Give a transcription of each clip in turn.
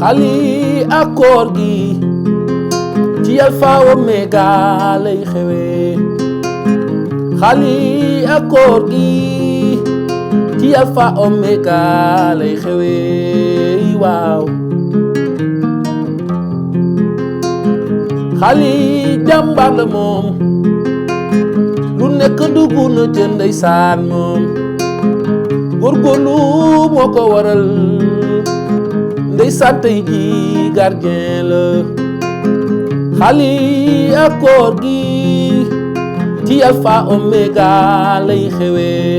xali ak koor gi ci Alpha Omega lay xewee xali ak koor gi ci Alpha Omega lay xewee waaw xali jàmbaar la moom lu nekk dugg na ca ndeysaan moom góorgóorlu moo ko waral ndeysaan tey ji gardien la xali ak koor gi ci Alpha Omega lay xewee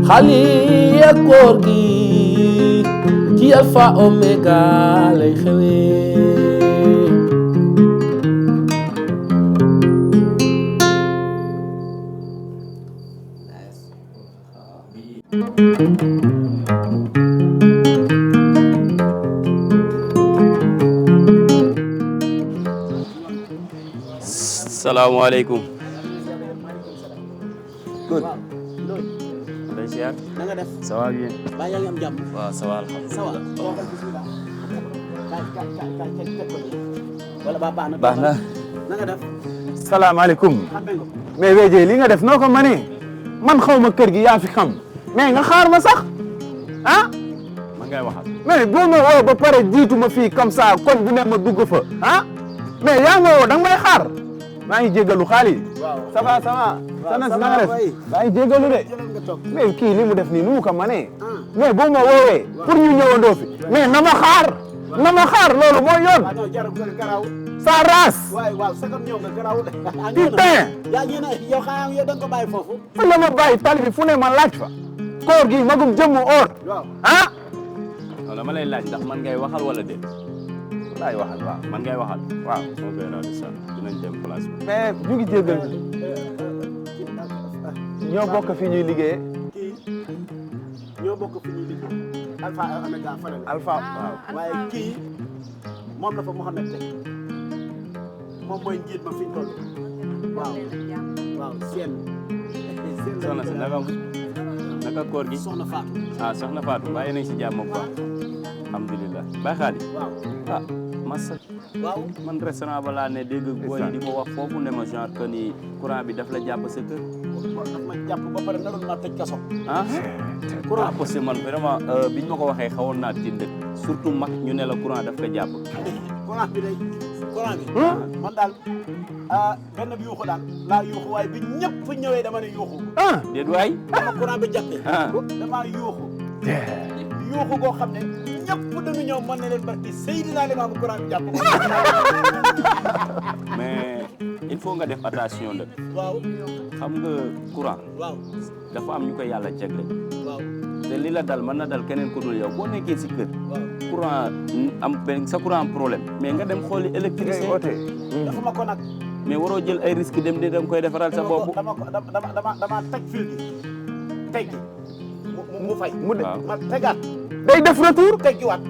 xali ak koor gi ci Alpha Omega lay xewee salaamaaleykum. good. Ndeye Ziar. na nga def. ça va bien. baa yaa ngi am jàmm. waaw ça va alhamdulilah. ça va. wala baax na. baax na. na nga def. salaamaaleykum. xam nga ko. mais Wédé li nga def noo ko mënee man xaw ma kër gi yaa fi xam mais nga xaar ma sax ah. man ngay waxal. mais boo ma woo ba pare jiitu ma fii comme ça koñ bu ne ma dugg fa ah mais yaa nga woo da nga may xaar maa ngi jégalu xaalis. waaw ça va ça va. waaw ça na nga def maa ngi jégalu de. jëlal nga toog. mais kii li mu def nii nu mu ko mënee. mais boo ma woowee pour ñu ñëwandoo fi mais na ma xaar. na ma xaar loolu mooy yoon. waaw non jarul garaaw. sa race. waaw waaw sagam ñëw nga garaaw. putain. yaa ngi ne yow xanaa yow da nga ko bàyyi foofu. fu la ma bàyyi tali bi fu ne ma laaj fa. koor gi magum jëmmu or. waaw. ah. non dama lay laaj ndax man ngay waxal wala déet. laay waxal waaw. man ngay waxal. waaw. soo koy raadu sax dinañ dem place bi. mais ñu ngi jégal ñoo bokk fi ñuy liggéeyee. kii ñoo bokk fi ñuy liggéey. Alpha Omega Fadel. Alpha waaw. waaye kii moom la fa Mouhamed teg moom mooy njiit ma fi ñu toll. waaw waaw seen. soxna si naka koor gi. soxna Fatou. ah soxna Fatou bàyyi nañ si jàmm bu baax. alhamdulilah. Baye Khady. waaw. ah massa waaw. man restaurant ba laa ne dégg booy di ko wax foofu ne ma genre que ni courant bi daf la jàpp sa kër. daf ma jàpp ba pare naroon naa tëj kaso. ah courant parce que man vraiment biñ ma ko waxee xawoon naa tiit dëkk surtout mag ñu ne la courant daf ko jàpp. courant bi day courant bi. man daal benn bi yuuxu daal laa yuuxu waaye bi ñëpp ñëwee dama ne yuuxu. ah. déet waay. dama courant bi jàppee. ah. damaa yuuxu. yuuxu goo xam ne ñëpp dañu ñëw mën na leen barki Seydina Limaamu courant bi jàpp. mais il faut nga def attention nag. waaw. xam nga courant waaw. dafa am ñu ko yàlla jagle waaw. te li la dal mën na dal keneen ku dul yow boo nekkee si kër waaw. courant am benn sa courant am problème mais nga dem xooli électricité dafa ma ko nag. mais waroo jël ay risque dem di danga koy defaral sa bopp. dama teg fil gi teg gi mu fay. mu de waaw. ma tegaat day def retour. teggiwaat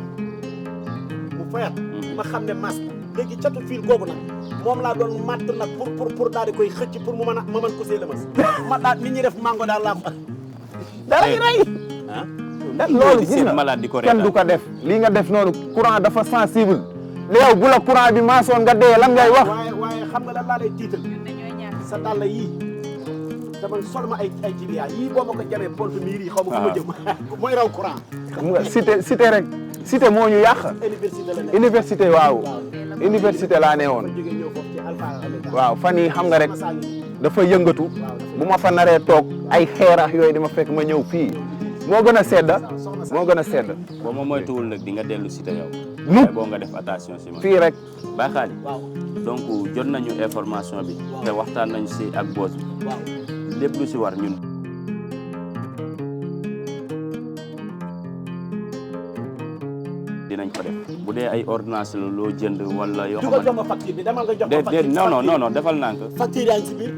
mu fayaat. ma xam ne masque léegi catu fil googu nag moom laa doon matt nag pour daal di koy xëcc pour mu mën a ma mën ko see la mas. ma daal nit ñi def mango daal laa dara yi rey. ah loolu gis nga malade di ko kenn du ko def lii nga def noonu courant dafa sensible. yow bu la courant bi maasoon nga dee lan ngay wax. waaye xam nga lan laa lay tiital sa dàll yii dama sol ma ay jibiyaa yii boo ma ko jamee ponte miir yi xaw ma fu ma jëm mooy raw courant. xam nga cité rek cité moo ñu yàq. université la nekk. université waaw. université laa ne woon. ma jógee ñëw foofu ci Alpha Omega. waaw fan yii xam nga rek Massa ngi dafa yëngatu bu ma fa naree toog ay xeerax yooyu dama fekk ma ñëw fii moo gën a sedd moo gën a sedd. boo ma moytuwul nag di nga dellu si te yow. nu waaye boo nga def attention si man. fii rek. Baye Khady. waaw. donc jot nañu information bi. te waxtaan nañu si ak boss bi. waaw. lépp lu si war ñun. dinañ ko def bu dee ay ordonnance la loo jënd wala yoo dugal xamante jox ma facture bi demal nga jox ma déet non defal naa ko facture yaa ngi si biir.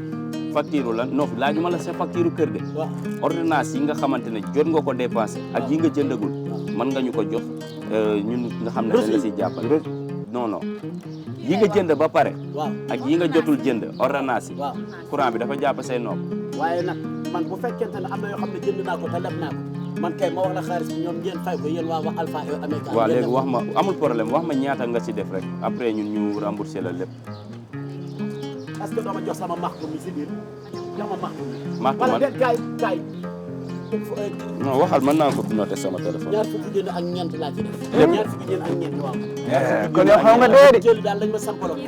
facture la non laajuma la sa facture kër de waaw. ordonnance yi nga xamante ne jot nga ko dépensé ak yi nga jëndagul mën nga ñu ko jox ñun nga xam ne dañ la si jàppale non yi nga jënd ba pare waaw. ak yi nga jotul jënd ordonnance yi waaw. courant bi dafa jàpp say nopp waaye nag man bu fekkente ne am na yoo xam ne jënd naa ko te leb naa ko man kay ma wax la xaalis bi ñoom ngeen fay ko yéen waa Alpha et Omega. waaw léegi wax ma amul problème wax ma ñaata nga ci def rek après ñun ñu rembourser la lépp. est-ce que doo ma jox sama maxtu mi si biir jox ma maxtu mi. maxtu man wala déet kaay. non waxal mën naa ko noter sama téléphone. ñaar fukki junni ak ñeent laa ci def. ñaar fukki junni ak ñeent waaw. kon yow xaw nga dee de. jël daal lañ ma sampaloon.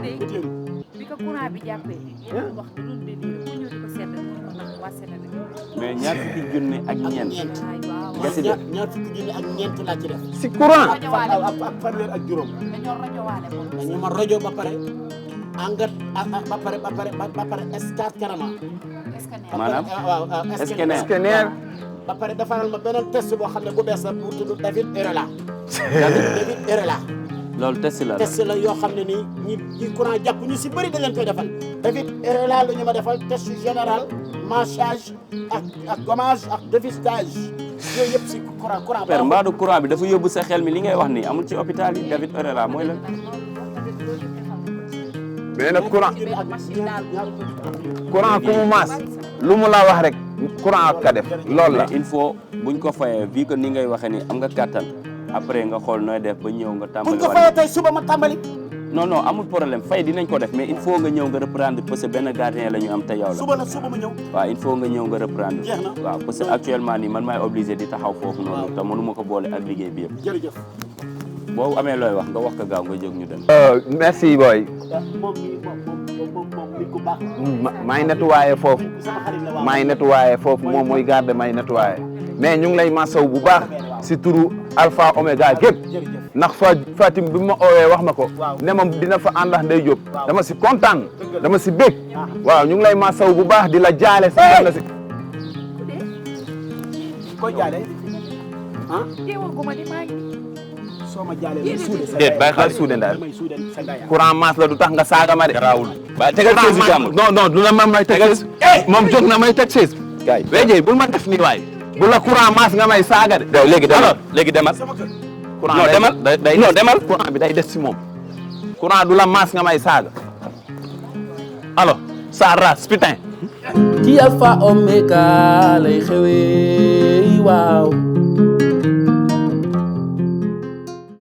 bi ko courant bi jàppee. yéen wax da doon délire ku ñëw di ko seet ndax waa Sénégal. mais ñaar fukki junni ak ñeent. nga ci def ñaar fukki junni ak ñeent laa ci def. si courant. ak fanweer ak juróom. dañoo rajo waale moom. dañu ma rajo ba pare engat ba pare escate carrément. maanaam waaw scanner. ba pare defaral ma beneen test boo xam ne bu bees la bu tudd David Erela. David Erela. loolu test la test la yoo xam ne nii ñi courant jàpp ñu si bëri da leen koy defal. David Erela la ñu ma defal test général massage ak gommage ak dépistage yooyu yëpp si courant. père mbaadu courant bi dafa yóbbu sa xel mi li ngay wax nii amul ci hôpital yi David Erela mooy la. mais nag courant ku mu maas lu mu la wax rek courant ak ka def loolu la. mais il faut buñ ko fayee vu que ni ngay waxee ni am nga kàttan après nga xool nooy def ba ñëw nga tàmbali. buñ ko fayee tey suba ma tàmbali. non non amul problème fay dinañ ko def mais il faut nga ñëw nga reprendre parce que benn gardien la ñu am te yow la. suba ma ñëw. waaw il faut nga ñëw nga reprendre. jeex na waaw parce que actuellement nii man maay obligé di taxaw foofu noonu. te mënu ma ko boole ak liggéey bi yëpp. jërëjëf. boo amee looy wax nga wax ko gaaw nga jóg ñu dem. merci boy. moom nit ku baax. maay nettoyé foofu. sama xarit la waaw. maay nettoyé foofu moom mooy garde may nettoyé. mais ñu ngi lay masaw bu baax si turu Alpha Omega gépp ndax Fatim bi ma oowee wax ma ko ne ma dina fa ànd ak Ndeye Diop dama si kontaan dama si bég waaw ñu ngi lay masaw bu baax di la jaale si la si koy jaale ah teewaguma di maa ngi. soo ma jaalee may suude sa déet bàyyi xel suude ndaal may suude sa gaaya courant maas la du tax nga saaga ma de raawul ba tegal courant si jàmm. non non du la ma may teg siis moom jóg na may teg siis gaay wéjee bul ma def nii waay bu la courant maas nga may saaga de léegi demal léegi demal. courant non demal day non demal. courant bi day des si moom courant du la maas nga may saaga alors sa race putain ci Alpha Omega lay xewee waaw